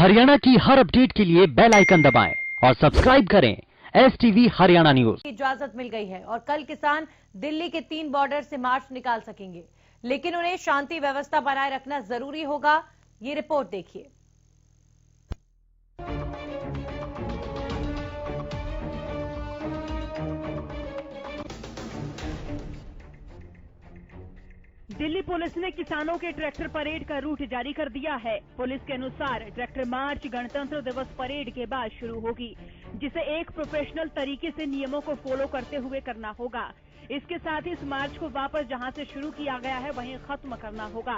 हरियाणा की हर अपडेट के लिए बेल आइकन दबाएं और सब्सक्राइब करें STV हरियाणा न्यूज। इजाजत मिल गई है और कल किसान दिल्ली के 3 बॉर्डर से मार्च निकाल सकेंगे, लेकिन उन्हें शांति व्यवस्था बनाए रखना जरूरी होगा। ये रिपोर्ट देखिए। दिल्ली पुलिस ने किसानों के ट्रैक्टर परेड का रूट जारी कर दिया है। पुलिस के अनुसार ट्रैक्टर मार्च गणतंत्र दिवस परेड के बाद शुरू होगी, जिसे एक प्रोफेशनल तरीके से नियमों को फॉलो करते हुए करना होगा। इसके साथ ही इस मार्च को वापस जहां से शुरू किया गया है वहीं खत्म करना होगा।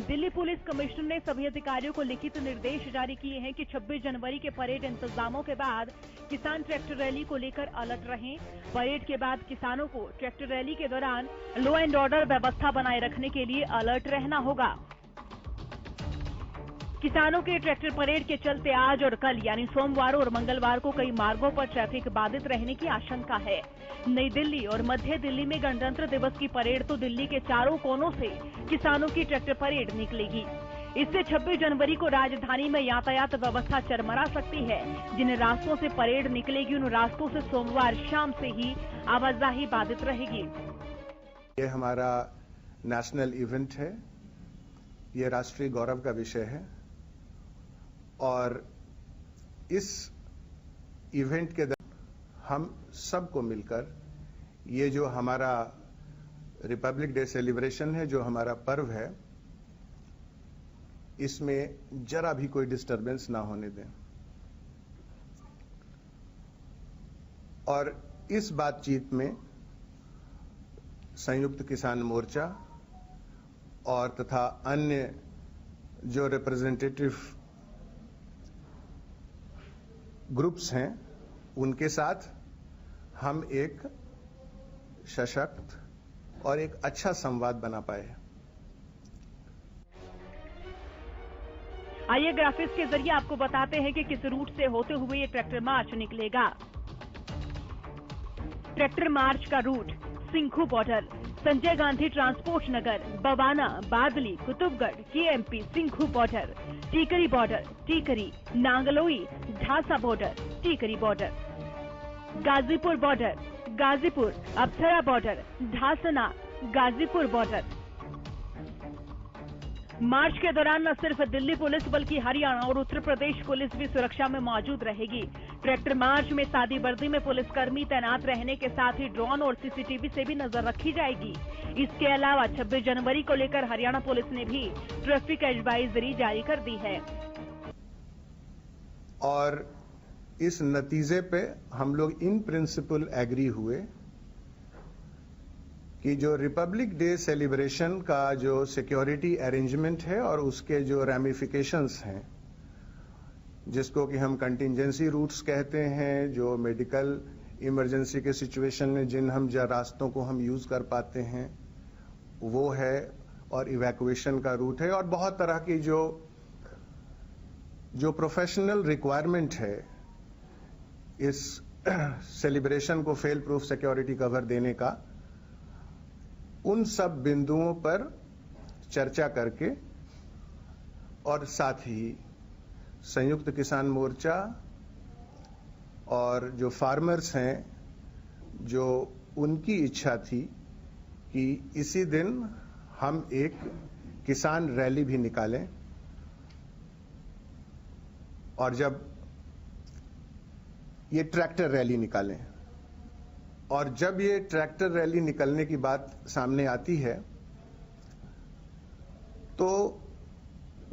दिल्ली पुलिस कमिश्नर ने सभी अधिकारियों को लिखित निर्देश जारी किए हैं कि 26 जनवरी के परेड इंतजामों के बाद किसान ट्रैक्टर रैली को लेकर अलर्ट रहें। परेड के बाद किसानों को ट्रैक्टर रैली के दौरान लॉ एंड ऑर्डर व्यवस्था बनाए रखने के लिए अलर्ट रहना होगा। किसानों के ट्रैक्टर परेड के चलते आज और कल यानी सोमवार और मंगलवार को कई मार्गों पर ट्रैफिक बाधित रहने की आशंका है। नई दिल्ली और मध्य दिल्ली में गणतंत्र दिवस की परेड तो दिल्ली के चारों कोनों से किसानों की ट्रैक्टर परेड निकलेगी। इससे 26 जनवरी को राजधानी में यातायात व्यवस्था चरमरा सकती है। जिन रास्तों से परेड निकलेगी उन रास्तों से सोमवार शाम से ही आवाजाही बाधित रहेगी। ये हमारा नेशनल इवेंट है, ये राष्ट्रीय गौरव का विषय है और इस इवेंट के दौरान हम सबको मिलकर ये जो हमारा रिपब्लिक डे सेलिब्रेशन है, जो हमारा पर्व है, इसमें जरा भी कोई डिस्टरबेंस ना होने दें। और इस बातचीत में संयुक्त किसान मोर्चा और तथा अन्य जो रिप्रेजेंटेटिव ग्रुप्स हैं, उनके साथ हम एक सशक्त और एक अच्छा संवाद बना पाए। आइए ग्राफिक्स के जरिए आपको बताते हैं कि किस रूट से होते हुए ये ट्रैक्टर मार्च निकलेगा। ट्रैक्टर मार्च का route Singhu border, Sanjay Gandhi Transport Nagar, Bawana, Badli, Kutubgarh, KMP, Singhu border, Tikri border, Tikri, Nangloi, Dhasa border, Tikri border, Ghazipur border, Ghazipur, Apsara border, Dhasna, Ghazipur border. March के दौरान न सिर्फ दिल्ली पुलिस बल्कि हरियाणा और उत्तर प्रदेश पुलिस भी सुरक्षा में मौजूद रहेगी। ट्रैक्टर मार्च में सादी वर्दी में पुलिसकर्मी तैनात रहने के साथ ही ड्रोन और CCTV से भी नजर रखी जाएगी। इसके अलावा 26 जनवरी को लेकर हरियाणा पुलिस ने भी ट्रैफिक एडवाइजरी जारी कर दी है। और इस नतीजे पे हम लोग इन प्रिंसिपल एग्री हुए कि जो रिपब्लिक डे सेलिब्रेशन का जो सिक्योरिटी अरेंजमेंट है और उसके जो रैमिफिकेशंस हैं, जिसको कि हम कंटिंजेंसी रूट्स कहते हैं, जो मेडिकल इमरजेंसी के सिचुएशन में जिन हम रास्तों को हम यूज कर पाते हैं वो है, और इवैक्यूएशन का रूट है, और बहुत तरह की जो प्रोफेशनल रिक्वायरमेंट है इस सेलिब्रेशन को फेल प्रूफ सिक्योरिटी कवर देने का, उन सब बिंदुओं पर चर्चा करके और साथ ही संयुक्त किसान मोर्चा और जो फार्मर्स हैं, जो उनकी इच्छा थी कि इसी दिन हम एक किसान रैली भी निकालें, और जब ये ट्रैक्टर रैली निकालें, और जब ये ट्रैक्टर रैली निकलने की बात सामने आती है तो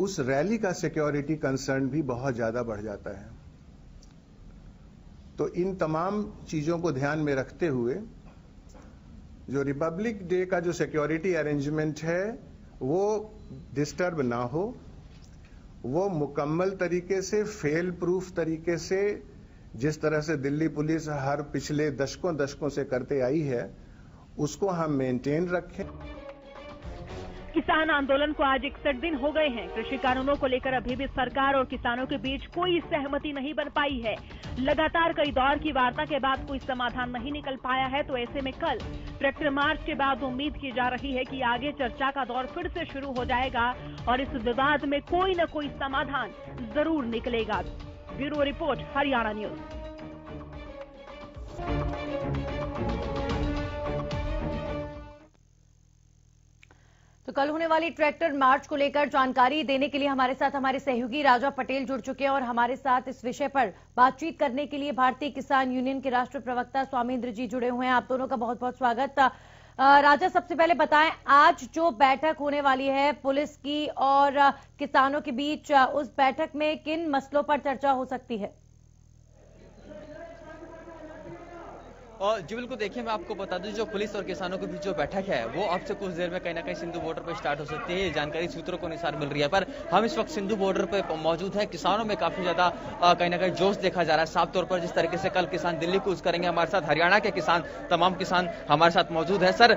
उस रैली का सिक्योरिटी कंसर्न भी बहुत ज्यादा बढ़ जाता है। तो इन तमाम चीजों को ध्यान में रखते हुए जो रिपब्लिक डे का जो सिक्योरिटी अरेंजमेंट है वो डिस्टर्ब ना हो, वो मुकम्मल तरीके से फेल प्रूफ तरीके से, जिस तरह से दिल्ली पुलिस हर पिछले दशकों से करते आई है, उसको हम मेंटेन रखें। किसान आंदोलन को आज 61 दिन हो गए हैं। कृषि कानूनों को लेकर अभी भी सरकार और किसानों के बीच कोई सहमति नहीं बन पाई है। लगातार कई दौर की वार्ता के बाद कोई समाधान नहीं निकल पाया है। तो ऐसे में कल ट्रैक्टर मार्च के बाद उम्मीद की जा रही है कि आगे चर्चा का दौर फिर से शुरू हो जाएगा और इस विवाद में कोई न कोई समाधान जरूर निकलेगा। Bureau report, Haryana news. तो कल होने वाली ट्रैक्टर मार्च को लेकर जानकारी देने के लिए हमारे साथ हमारे सहयोगी राजा पटेल जुड़ चुके हैं और हमारे साथ इस विषय पर बातचीत करने के लिए भारतीय किसान यूनियन के राष्ट्रीय प्रवक्ता स्वामींद्र जी जुड़े हुए हैं। आप दोनों का बहुत बहुत स्वागत। राजा, सबसे पहले बताएं, आज जो बैठक होने वाली है पुलिस की और किसानों के बीच, उस बैठक में किन मसलों पर चर्चा हो सकती है? और जी बिल्कुल, देखिए मैं आपको बता दूं, जो पुलिस और किसानों के बीच जो बैठक है वो अब से कुछ देर में कहीं ना कहीं सिंधु बॉर्डर पर स्टार्ट हो सकती है। ये जानकारी सूत्रों को अनुसार मिल रही है। पर हम इस वक्त सिंधु बॉर्डर पर मौजूद है। किसानों में काफी ज्यादा कहीं ना कहीं जोश देखा जा रहा है। साफ तौर पर जिस तरीके से कल किसान दिल्ली कूच करेंगे, हमारे साथ हरियाणा के किसान, तमाम किसान हमारे साथ मौजूद है। सर,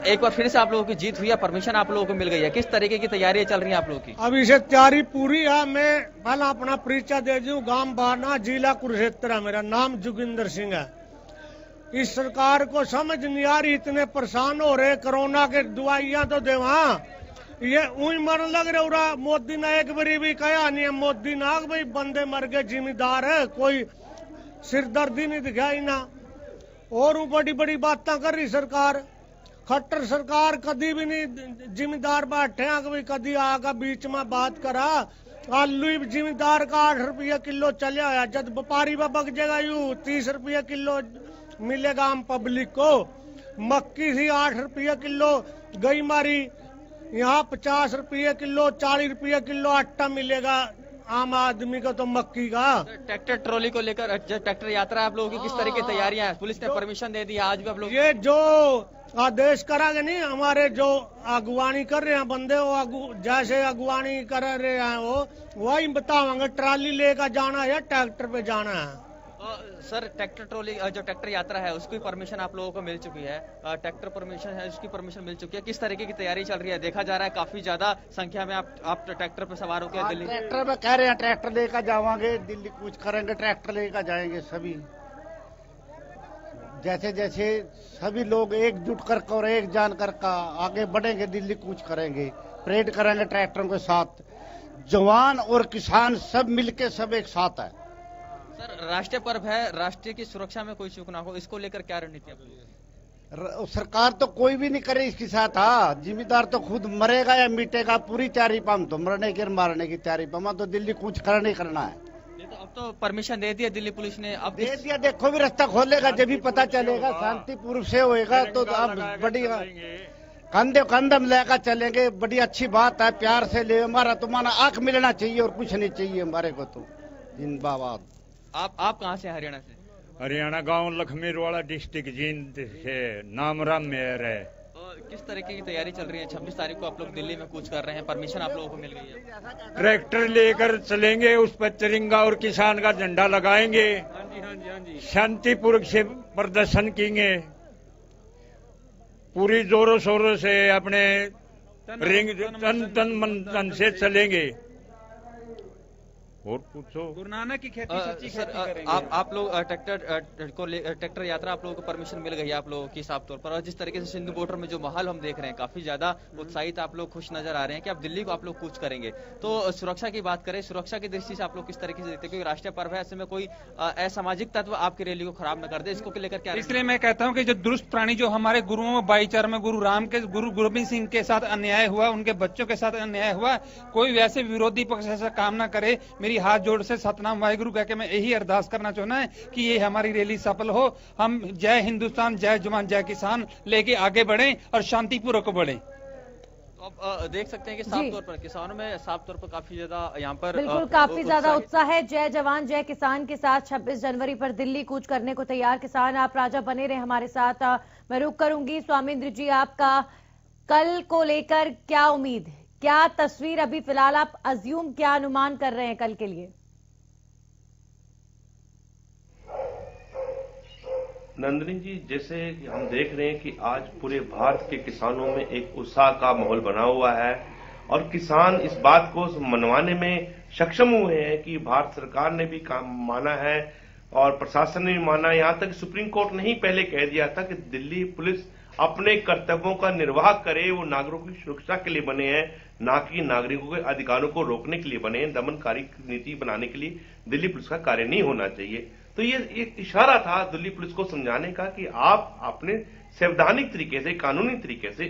एक बार फिर से आप लोगों की जीत हुई है, परमिशन आप लोगों को मिल गई है, किस तरीके की तैयारियां चल रही है आप लोगों की? अभी से तैयारी पूरी है। मैं पहला अपना परिचय दे दूं, गांव बाना, जिला कुरुक्षेत्र है, मेरा नाम जोगिंदर सिंह है। इस सरकार को समझ नहीं आ रही, इतने परेशान हो रहे, कोरोना के दवाइयां तो देवा, ये ऊई मरने लग रहे। मोदी ने एक बारी भी कहा नहीं है, मोदी ने भाई बंदे मर गए, जिम्मेदार है, कोई सिरदर्दी नहीं दिखाई ना, और बड़ी बड़ी बातें कर रही सरकार। खट्टर सरकार कभी भी नहीं जिम्मेदार बैठे हैं, कभी कभी आकर बीच में बात करा। आलू जिम्मेदार का 8 रुपये किलो चले आया, जब व्यापारी में बग जाएगा यू 30 रुपये किलो मिलेगा हम पब्लिक को। मक्की थी 8 रुपये किलो, गई मारी, यहाँ 50 रुपये किलो, 40 रुपये किलो आटा मिलेगा आम आदमी को तो मक्की का। ट्रैक्टर ट्रॉली को लेकर ट्रैक्टर यात्रा आप लोगों की किस तरह की तैयारियां हैं? पुलिस ने परमिशन दे दी है, आज भी आप लोग ये जो आदेश करागे नहीं, हमारे जो अगुवानी कर रहे हैं बंदे, वो जैसे अगुवानी कर रहे हैं वो वही बतावांगे, ट्राली लेकर जाना है या ट्रैक्टर पे जाना है। सर, ट्रैक्टर ट्रॉली जो ट्रैक्टर यात्रा है उसकी परमिशन आप लोगों को मिल चुकी है, ट्रैक्टर परमिशन है उसकी परमिशन मिल चुकी है, किस तरीके की तैयारी चल रही है? देखा जा रहा है काफी ज्यादा संख्या में आप ट्रैक्टर पर सवार होकर दिल्ली। ट्रैक्टर में कह रहे हैं ट्रैक्टर लेकर जावांगे, दिल्ली कूच करेंगे, ट्रैक्टर लेकर जाएंगे सभी। जैसे जैसे सभी लोग एकजुट कर और एक जान कर का आगे बढ़ेंगे, दिल्ली कूच करेंगे, परेड करेंगे ट्रैक्टरों के साथ। जवान और किसान सब मिलके सब एक साथ है। सर, राष्ट्रीय पर्व है, राष्ट्रीय की सुरक्षा में कोई चूक ना हो, इसको लेकर क्या रणनीति है? सरकार तो कोई भी नहीं करे इसके साथ। हाँ, जिम्मेदार तो खुद मरेगा या मिटेगा, पूरी तैयारी पर हम तो मरने की मारने की तैयारी पर, हम तो दिल्ली कूच करना ही करना है। तो अब तो परमिशन दे दिया दिल्ली पुलिस ने, अब दे दिया, देखो भी रास्ता खोलेगा, जब भी पता चलेगा, शांतिपूर्व से होएगा तो अब बड़ी कंधे कंधम लेकर चलेंगे। बड़ी अच्छी बात है, प्यार से ले, हमारा तुम्हारा आंख मिलना चाहिए और कुछ नहीं चाहिए हमारे को तो। जिंदाबाद। आप कहाँ से? हरियाणा से। हरियाणा, गांव लखमीरवाड़ा, डिस्ट्रिक्ट जींद से, नाम राम मेयर है। किस तरीके की तैयारी चल रही है? 26 तारीख को आप लोग दिल्ली में कूच कर रहे हैं, परमिशन आप लोगों को मिल गई है? ट्रैक्टर लेकर चलेंगे, उस पर तिरंगा और किसान का झंडा लगाएंगे, शांतिपूर्वक से प्रदर्शन करेंगे, पूरी जोरों शोरों से अपने रिंग तन मन धन से चलेंगे। और पूछो। गुरु नानक की खेती सच्ची खेती करेंगे। आप लोग ट्रैक्टर यात्रा आप लोगों को परमिशन मिल गई है आप लोगों की साफ तौर पर, और जिस तरीके से सिंधु बॉर्डर में जो माहौल हम देख रहे हैं, काफी ज्यादा उत्साहित आप लोग, खुश नजर आ रहे हैं कि आप दिल्ली को आप लोग कूच करेंगे। तो सुरक्षा की बात करें, सुरक्षा की दृष्टि से आप लोग किस तरीके से देखते हैं? क्योंकि राष्ट्रीय पर्व है, ऐसे में कोई असामाजिक तत्व आपकी रैली को खराब न कर दे, इसको लेकर क्या? इसलिए मैं कहता हूँ कि जो दुरुस्त प्राणी, जो हमारे गुरुओं में भाईचारा में गुरु राम के, गुरु गोबिंद सिंह के साथ अन्याय हुआ, उनके बच्चों के साथ अन्याय हुआ, कोई वैसे विरोधी पक्ष ऐसा काम न करे। मेरी हाथ जोड़ से सतनाम वाहिगुरु कह के मैं यही अरदास करना चाहना है कि ये हमारी रैली सफल हो। हम जय हिंदुस्तान, जय जवान, जय किसान लेके आगे बढ़ें और शांतिपूर्वक बढ़ें। अब देख सकते हैं कि साफ तौर पर किसानों में साफ तौर पर काफी ज्यादा यहाँ पर बिल्कुल काफी ज्यादा उत्साह है। जय जवान जय किसान के साथ 26 जनवरी पर दिल्ली कूच करने को तैयार किसान। आप राजा बने रहे हमारे साथ। मैं रुक करूंगी स्वामींद्र जी, आपका कल को लेकर क्या उम्मीद है, क्या तस्वीर अभी फिलहाल आप अज्यूम, क्या अनुमान कर रहे हैं कल के लिए? नंदिनी जी, जैसे हम देख रहे हैं कि आज पूरे भारत के किसानों में एक उत्साह का माहौल बना हुआ है और किसान इस बात को मनवाने में सक्षम हुए हैं कि भारत सरकार ने भी काम माना है और प्रशासन ने भी माना। यहां तक सुप्रीम कोर्ट ने ही पहले कह दिया था कि दिल्ली पुलिस अपने कर्तव्यों का निर्वाह करे, वो नागरिकों की सुरक्षा के लिए बने हैं, ना कि नागरिकों के अधिकारों को रोकने के लिए बने हैं। दमनकारी नीति बनाने के लिए दिल्ली पुलिस का कार्य नहीं होना चाहिए। तो ये एक इशारा था दिल्ली पुलिस को समझाने का कि आप अपने संवैधानिक तरीके से, कानूनी तरीके से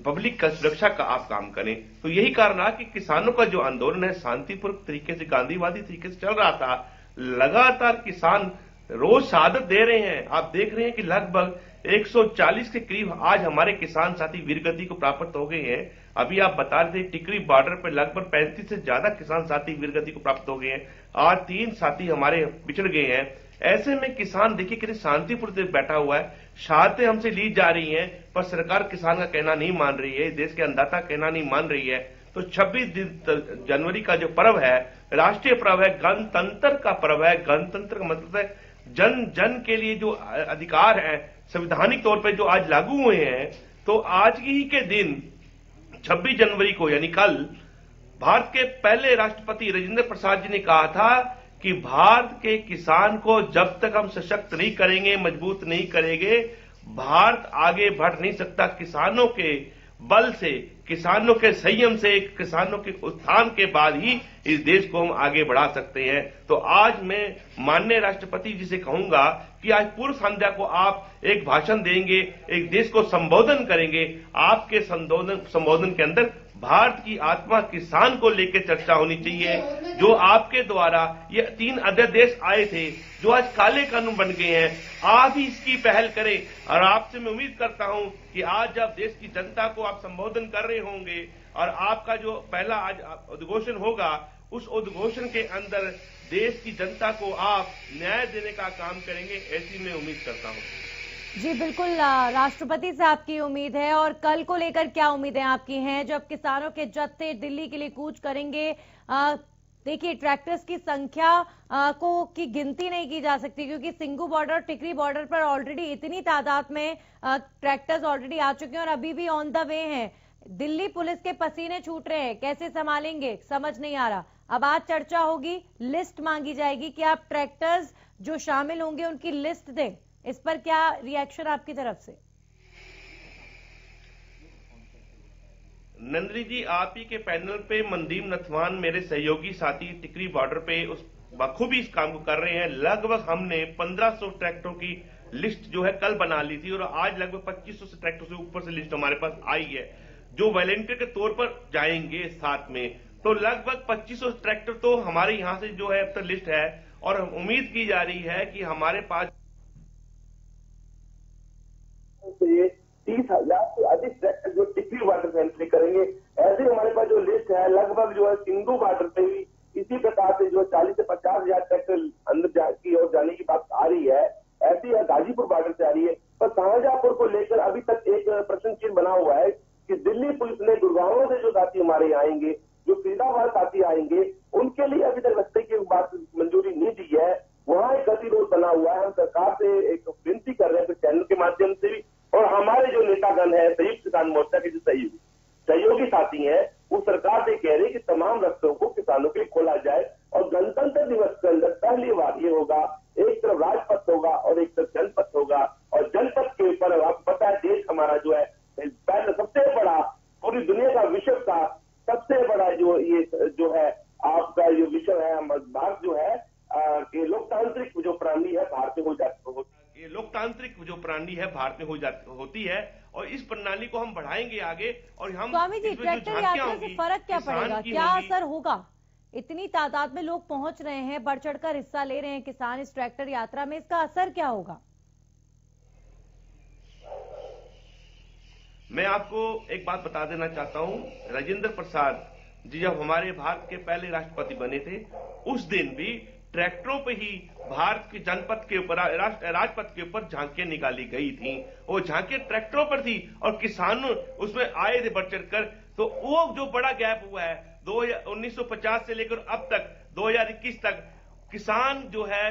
पब्लिक का सुरक्षा का आप काम करें। तो यही कारण रहा कि किसानों का जो आंदोलन है शांतिपूर्वक तरीके से, गांधीवादी तरीके से चल रहा था। लगातार किसान रोज शहादत दे रहे हैं। आप देख रहे हैं कि लगभग 140 के करीब आज हमारे किसान साथी वीरगति को प्राप्त हो गए हैं। अभी आप बता रहे थे टिकरी बॉर्डर पर लगभग 35 से ज्यादा किसान साथी वीरगति को प्राप्त हो गए हैं। आज 3 साथी हमारे बिछड़ गए हैं। ऐसे में किसान देखिए कितने शांतिपूर्वक से बैठा हुआ है। शहादतें हमसे ली जा रही हैं, पर सरकार किसान का कहना नहीं मान रही है, देश के अन्नदाता कहना नहीं मान रही है। तो 26 जनवरी का जो पर्व है, राष्ट्रीय पर्व है, गणतंत्र का पर्व है। गणतंत्र का मतलब है जन जन के लिए जो अधिकार है संवैधानिक तौर पर जो आज लागू हुए हैं। तो आज ही के दिन 26 जनवरी को यानी कल भारत के पहले राष्ट्रपति राजेंद्र प्रसाद जी ने कहा था कि भारत के किसान को जब तक हम सशक्त नहीं करेंगे, मजबूत नहीं करेंगे, भारत आगे बढ़ नहीं सकता। किसानों के बल से, किसानों के संयम से, किसानों के उत्थान के बाद ही इस देश को हम आगे बढ़ा सकते हैं। तो आज मैं माननीय राष्ट्रपति जी से कहूंगा कि आज पूर्व संध्या को आप एक भाषण देंगे, एक देश को संबोधन करेंगे। आपके संबोधन के अंदर भारत की आत्मा किसान को लेकर चर्चा होनी चाहिए। जो आपके द्वारा ये 3 अध्यादेश आए थे जो आज काले कानून बन गए हैं, आप ही इसकी पहल करें। और आपसे मैं उम्मीद करता हूं कि आज जब देश की जनता को आप संबोधन कर रहे होंगे और आपका जो पहला आज उद्घोषण होगा, उस उद्घोषण के अंदर देश की जनता को आप न्याय देने का काम करेंगे, ऐसी मैं उम्मीद करता हूं। जी बिल्कुल, राष्ट्रपति से आपकी उम्मीद है। और कल को लेकर क्या उम्मीदें आपकी हैं जब किसानों के जत्थे दिल्ली के लिए कूच करेंगे? देखिए, ट्रैक्टर्स की संख्या की गिनती नहीं की जा सकती, क्योंकि सिंगू बॉर्डर, टिकरी बॉर्डर पर ऑलरेडी इतनी तादाद में ट्रैक्टर्स ऑलरेडी आ चुके हैं और अभी भी ऑन द वे हैं। दिल्ली पुलिस के पसीने छूट रहे हैं, कैसे संभालेंगे समझ नहीं आ रहा। अब आज चर्चा होगी, लिस्ट मांगी जाएगी कि आप ट्रैक्टर्स जो शामिल होंगे उनकी लिस्ट दें। इस पर क्या रिएक्शन आपकी तरफ से? नंदिनी जी, आप ही के पैनल पे मनदीप नथवान मेरे सहयोगी साथी टिकरी बॉर्डर पे उस बखूबी इस काम को कर रहे हैं। लगभग हमने 1500 ट्रैक्टरों की लिस्ट जो है कल बना ली थी और आज लगभग 2500 ट्रैक्टर से ऊपर से लिस्ट हमारे पास आई है जो वॉलंटियर के तौर पर जाएंगे साथ में। तो लगभग 2500 ट्रैक्टर तो हमारे यहां से जो है अब तक लिस्ट है और उम्मीद की जा रही है कि हमारे पास 30,000 से अधिक ट्रैक्टर जो टिकरी बॉर्डर से एंट्री करेंगे। ऐसे हमारे पास जो लिस्ट है लगभग जो है सिंधु बॉर्डर पे भी इसी प्रकार से जो 40 से 50,000 ट्रैक्टर अंदर की ओर जाने की बात आ रही है। ऐसी गाजीपुर बॉर्डर से आ रही है। पर शाहजहांपुर को लेकर अभी तक एक प्रश्न चिन्ह बना हुआ है कि दिल्ली पुलिस ने गुड़गांव से जो साथी हमारे यहाँ आएंगे, जो फरीदाबाद साथी आएंगे, उनके लिए अभी तक रस्ते की बात मंजूरी नहीं दी है। वहां एक गतिरोध बना हुआ है। हम सरकार से एक विनती कर रहे हैं चैनल के माध्यम से भी, और हमारे जो नेतागण है संयुक्त किसान मोर्चा के जो सहयोगी साथी हैं, वो सरकार से कह रहे हैं कि तमाम रस्तों को किसानों के लिए खोला जाए और गणतंत्र दिवस के अंदर पहली बार ये होगा, एक तरफ राजपथ होगा और एक तरफ जनपथ होगा। और जनपथ के ऊपर आपको पता है देश हमारा जो है पहले सबसे बड़ा, पूरी दुनिया का, विश्व का सबसे बड़ा जो ये जो है आपका जो विश्व है, भारत जो है ये लोकतांत्रिक जो प्राणी है भारत में हो जाती, ये लोकतांत्रिक जो प्रणाली है भारत में होती है और इस प्रणाली को हम बढ़ाएंगे आगे। और हम स्वामी जी, ट्रैक्टर यात्रा से फर्क क्या पड़ेगा, क्या असर होगा? इतनी तादाद में लोग पहुंच रहे हैं, बढ़ चढ़कर हिस्सा ले रहे हैं किसान इस ट्रैक्टर यात्रा में, इसका असर क्या होगा? मैं आपको एक बात बता देना चाहता हूं, राजेंद्र प्रसाद जी जब हमारे भारत के पहले राष्ट्रपति बने थे, उस दिन भी ट्रैक्टरों पे ही भारत के जनपथ के ऊपर, राजपथ के ऊपर झांकियां निकाली गई थी। वो झांकियां ट्रैक्टरों पर थी और किसान उसमें आए थे बढ़ चढ़कर। तो वो जो बड़ा गैप हुआ है 1950 से लेकर अब तक 2021 तक, किसान जो है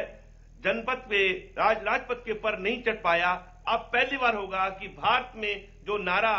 जनपद पे राजपथ के ऊपर नहीं चढ़ पाया। अब पहली बार होगा कि भारत में जो नारा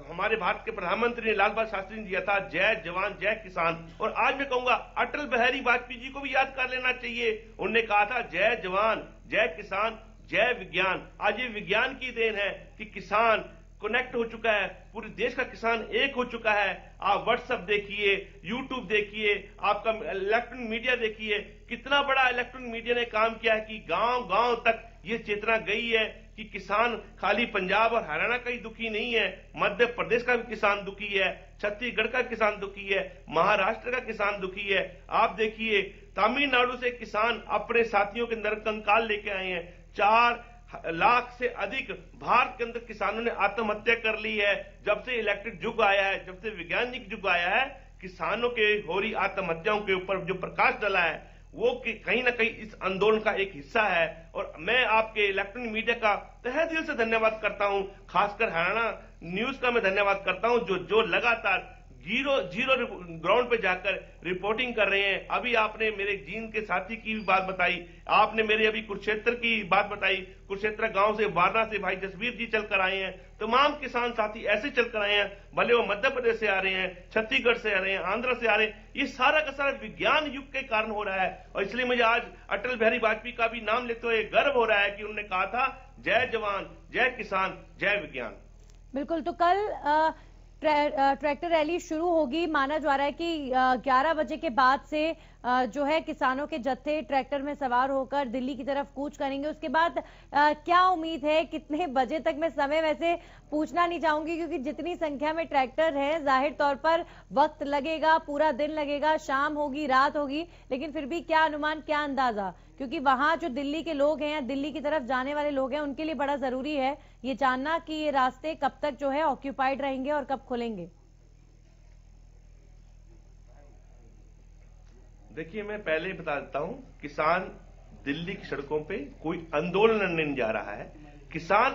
हमारे भारत के प्रधानमंत्री ने लाल बहादुर शास्त्री ने दिया था, जय जवान जय किसान, और आज मैं कहूंगा अटल बिहारी वाजपेयी जी को भी याद कर लेना चाहिए। उन्होंने कहा था जय जवान जय किसान जय विज्ञान। आज ये विज्ञान की देन है कि किसान कनेक्ट हो चुका है, पूरे देश का किसान एक हो चुका है। आप व्हाट्सएप देखिए, यूट्यूब देखिए, आपका इलेक्ट्रॉनिक मीडिया देखिए, कितना बड़ा इलेक्ट्रॉनिक मीडिया ने काम किया है कि गांव गांव तक ये चेतना गई है कि किसान खाली पंजाब और हरियाणा का ही दुखी नहीं है, मध्य प्रदेश का भी किसान दुखी है, छत्तीसगढ़ का किसान दुखी है, महाराष्ट्र का किसान दुखी है। आप देखिए तमिलनाडु से किसान अपने साथियों के नरकंकाल लेके आए हैं। 4 लाख से अधिक भारत के अंदर किसानों ने आत्महत्या कर ली है। जब से इलेक्ट्रिक युग आया है, जब से वैज्ञानिक युग आया है, किसानों के हो रही आत्महत्याओं के ऊपर जो प्रकाश डाला है वो कहीं ना कहीं इस आंदोलन का एक हिस्सा है। और मैं आपके इलेक्ट्रॉनिक मीडिया का तहे दिल से धन्यवाद करता हूं, खासकर हरियाणा न्यूज का मैं धन्यवाद करता हूं जो लगातार जीरो ग्राउंड पे जाकर रिपोर्टिंग कर रहे हैं। अभी आपने मेरे जीन के साथी की भी बात बताई, आपने मेरे अभी कुरुक्षेत्र की बात बताई, कुरुक्षेत्र गांव से वारणा से भाई जसवीर जी चलकर आए हैं। तमाम किसान साथी ऐसे चलकर आए हैं, भले वो मध्य प्रदेश से आ रहे हैं, छत्तीसगढ़ से आ रहे हैं, आंध्र से आ रहे हैं। ये सारा का सारा विज्ञान युग के कारण हो रहा है। और इसलिए मुझे आज अटल बिहारी वाजपेयी का भी नाम लेते हुए गर्व हो रहा है कि उन्होंने कहा था जय जवान जय किसान जय विज्ञान। बिल्कुल, तो कल ट्रैक्टर रैली शुरू होगी। माना जा रहा है कि 11 बजे के बाद से जो है किसानों के जत्थे ट्रैक्टर में सवार होकर दिल्ली की तरफ कूच करेंगे। उसके बाद क्या उम्मीद है, कितने बजे तक? मैं समय वैसे पूछना नहीं चाहूंगी क्योंकि जितनी संख्या में ट्रैक्टर है जाहिर तौर पर वक्त लगेगा, पूरा दिन लगेगा, शाम होगी रात होगी, लेकिन फिर भी क्या अनुमान, क्या अंदाजा? क्योंकि वहां जो दिल्ली के लोग हैं, दिल्ली की तरफ जाने वाले लोग हैं, उनके लिए बड़ा जरूरी है ये जानना कि ये रास्ते कब तक जो है ऑक्यूपाइड रहेंगे और कब खुलेंगे। देखिए, मैं पहले ही बता देता हूं, किसान दिल्ली की सड़कों पे कोई आंदोलन नहीं जा रहा है। किसान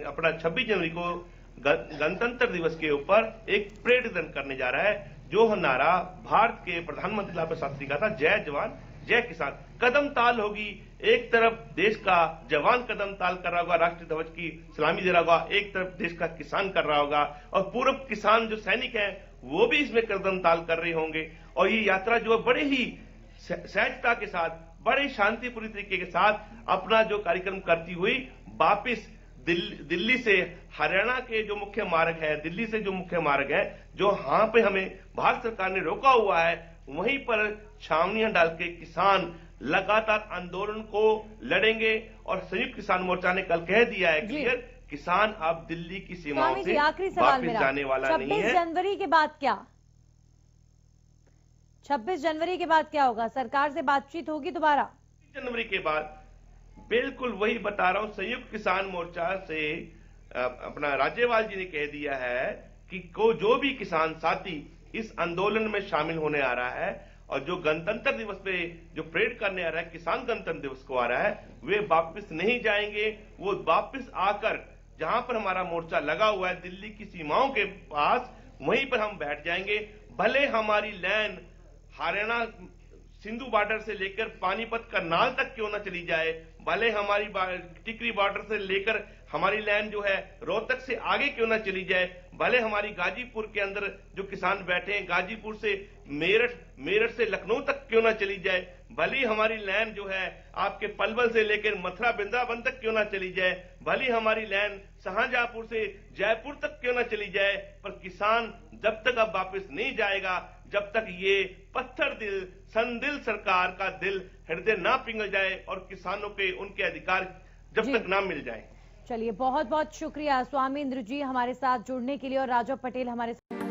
अपना 26 जनवरी को गणतंत्र दिवस के ऊपर एक परेड करने जा रहा है, जो नारा भारत के प्रधानमंत्री लाल बहादुर शास्त्री का था, जय जवान जय किसान। कदम ताल होगी, एक तरफ देश का जवान कदम ताल कर रहा होगा, राष्ट्रीय ध्वज की सलामी दे रहा होगा, एक तरफ देश का किसान कर रहा होगा, और पूर्व किसान जो सैनिक हैं वो भी इसमें कदम ताल कर रहे होंगे। और ये यात्रा जो बड़े ही सहजता के साथ, बड़े शांतिपूर्ण तरीके के साथ अपना जो कार्यक्रम करती हुई वापिस दिल्ली से हरियाणा के जो मुख्य मार्ग है, दिल्ली से जो मुख्य मार्ग है, जो यहाँ पे हमें भारत सरकार ने रोका हुआ है, वहीं पर छावनियां डाल के किसान लगातार आंदोलन को लड़ेंगे। और संयुक्त किसान मोर्चा ने कल कह दिया है क्लियर, किसान अब दिल्ली की सीमाओं से वापस जाने वाला नहीं है। 26 जनवरी के बाद क्या? 26 जनवरी के बाद क्या होगा? सरकार से बातचीत होगी दोबारा? जनवरी के बाद बिल्कुल वही बता रहा हूं, संयुक्त किसान मोर्चा से अपना राज्यपाल जी ने कह दिया है कि जो भी किसान साथी इस आंदोलन में शामिल होने आ रहा है और जो गणतंत्र दिवस पे जो परेड करने आ रहा है, किसान गणतंत्र दिवस को आ रहा है, वे वापस नहीं जाएंगे। वो वापस आकर जहां पर हमारा मोर्चा लगा हुआ है दिल्ली की सीमाओं के पास, वहीं पर हम बैठ जाएंगे। भले हमारी लाइन हरियाणा सिंधु बॉर्डर से लेकर पानीपत करनाल तक क्यों ना चली जाए, भले हमारी टिकरी बॉर्डर से लेकर हमारी लाइन जो है रोहतक से आगे क्यों ना चली जाए, भले हमारी गाजीपुर के अंदर जो किसान बैठे हैं गाजीपुर से मेरठ से लखनऊ तक क्यों ना चली जाए, भले हमारी लाइन जो है आपके पलवल से लेकर मथुरा वृंदावन तक क्यों ना चली जाए, भले हमारी लाइन शाहजहांपुर से जयपुर तक क्यों ना चली जाए, पर किसान जब तक अब वापस नहीं जाएगा, जब तक ये पत्थर दिल संदिल सरकार का दिल हृदय ना पिघल जाए और किसानों के उनके अधिकार जब तक ना मिल जाए। चलिए, बहुत बहुत शुक्रिया स्वामी इंद्र जी हमारे साथ जुड़ने के लिए और राजा पटेल हमारे साथ।